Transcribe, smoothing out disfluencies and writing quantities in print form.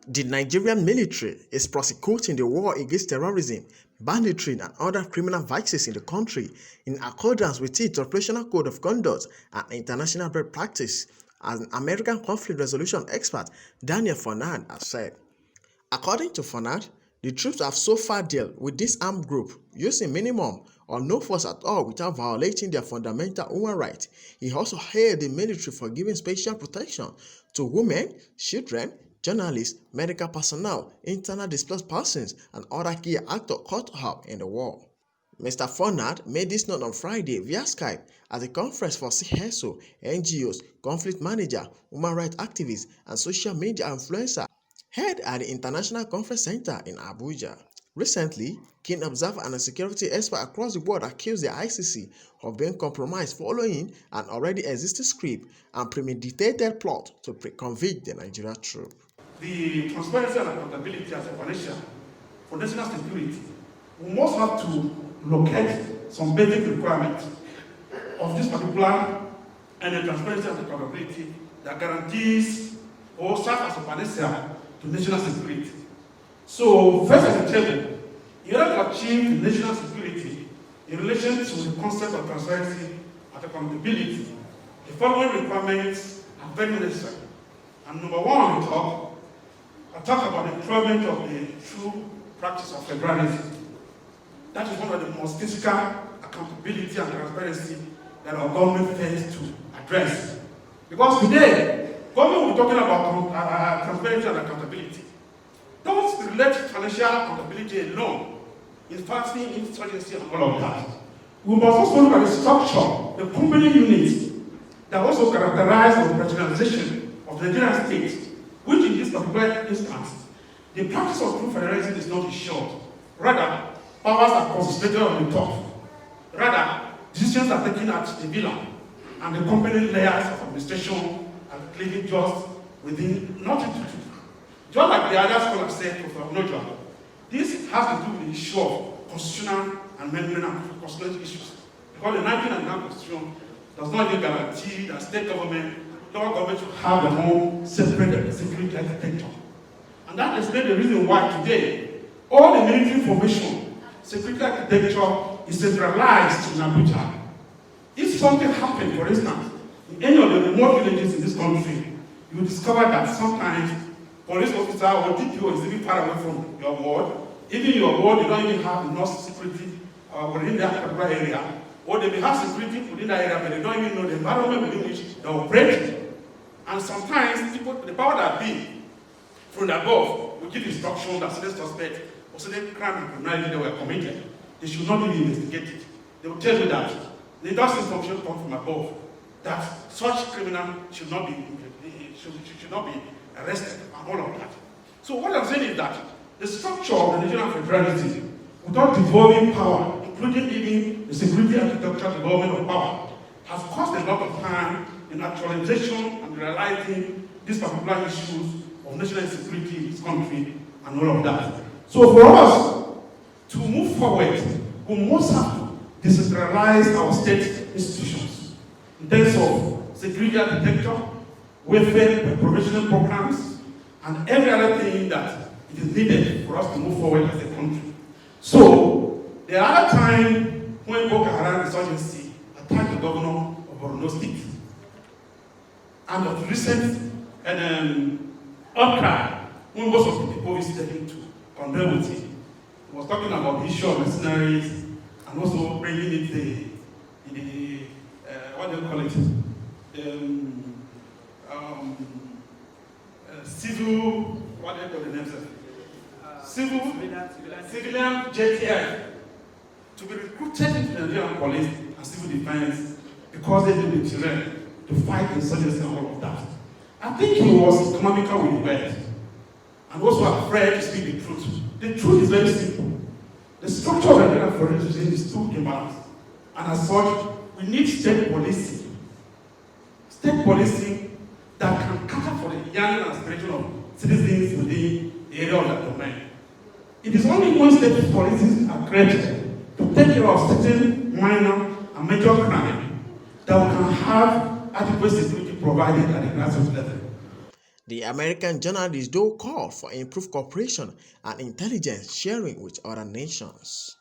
The Nigerian military is prosecuting the war against terrorism, banditry, and other criminal vices in the country in accordance with its operational code of conduct and international best practice, as an American conflict resolution expert Daniel Furnad has said. According to Furnad, the troops have so far dealt with this armed group using minimum or no force at all without violating their fundamental human rights. He also hailed the military for giving special protection to women, children, journalists, medical personnel, internal displaced persons, and other key actors caught up in the war. Mr. Furnad made this known on Friday via Skype at a conference for CSO, NGOs, conflict manager, human rights activists, and social media influencers held at the International Conference Center in Abuja. Recently, keen observer and a security expert across the world accused the ICC of being compromised following an already existing script and premeditated plot to convict the Nigerian troop. The transparency and accountability as a foundation for national security, we must have to locate some basic requirements of this particular and the transparency and accountability that guarantees or serves as a panacea to national security. So, first at the table, in order to achieve national security in relation to the concept of transparency and accountability, the following requirements are very necessary. And number one, I talk about the employment of the true practice of federalism. That is one of the most physical accountability and transparency that our government fails to address. Because today, government will be talking about transparency and accountability. Don't relate financial accountability alone in fighting insurgency and all of that. We must also look at the structure, the company units that also characterize the operationalization of the Nigerian state, which in this particular instance, the practice of true federalism is not ensured. Rather, powers are concentrated on the top. Rather, decisions are taken at the villa, and the company layers of administration are clearly just within nothing to do. Just like the other scholars said, Professor Noja, this has to do with the issue of constitutional amendment and constitutional issues. Because the 1999 Constitution does not even guarantee that state government, local government should have their own separate security architecture. And that explains the reason why today, all the military formation, security architecture is centralized in Abuja. If something happened, for instance, in any of the remote villages in this country, you will discover that sometimes police officer or DPO is even far away from your ward. Even your ward, you don't even have enough security within that particular area. Or they may have security within that area, but they don't even know the environment within which they operate. And sometimes people, the power that be from above will give instruction that certain suspect or certain crime and criminality they were committed. They should not be investigated. They will tell you that the does information come from above, that such criminal should not be arrested and all of that. So what I'm saying is that the structure of the Nigerian federalism, without devolving power, including even the security architecture development of power, has cost a lot of time in actualization and realizing these particular issues of national security in this country and all of that. So for us to move forward, we must have to decentralize our state institutions in terms of security architecture, welfare provisional programs, and every other thing that it is needed for us to move forward as a country. So, there are times when Boko Haram insurgency attacked the governor of Borno State. And of recent outcry, when most of the people visited him to condemn with him, he was talking about the issue of mercenaries and also bringing it what do you call it? Civil, what do you call the names? Civilian JTI to be recruited into the Nigerian police and civil defense because they need the terrain to fight insurgency and all of that. I think he was economical with words and also afraid to speak the truth. The truth is very simple. The structure of the Nigerian foreign regime is too imbalanced, and as such, we need state policing. State policing that can cater for the yearning and aspiration of citizens within the area of that domain. It is only when state policies are created to take care of certain minor and major crime that we can have adequate security provided at the grassroots level. The American journalist though called for improved cooperation and intelligence sharing with other nations.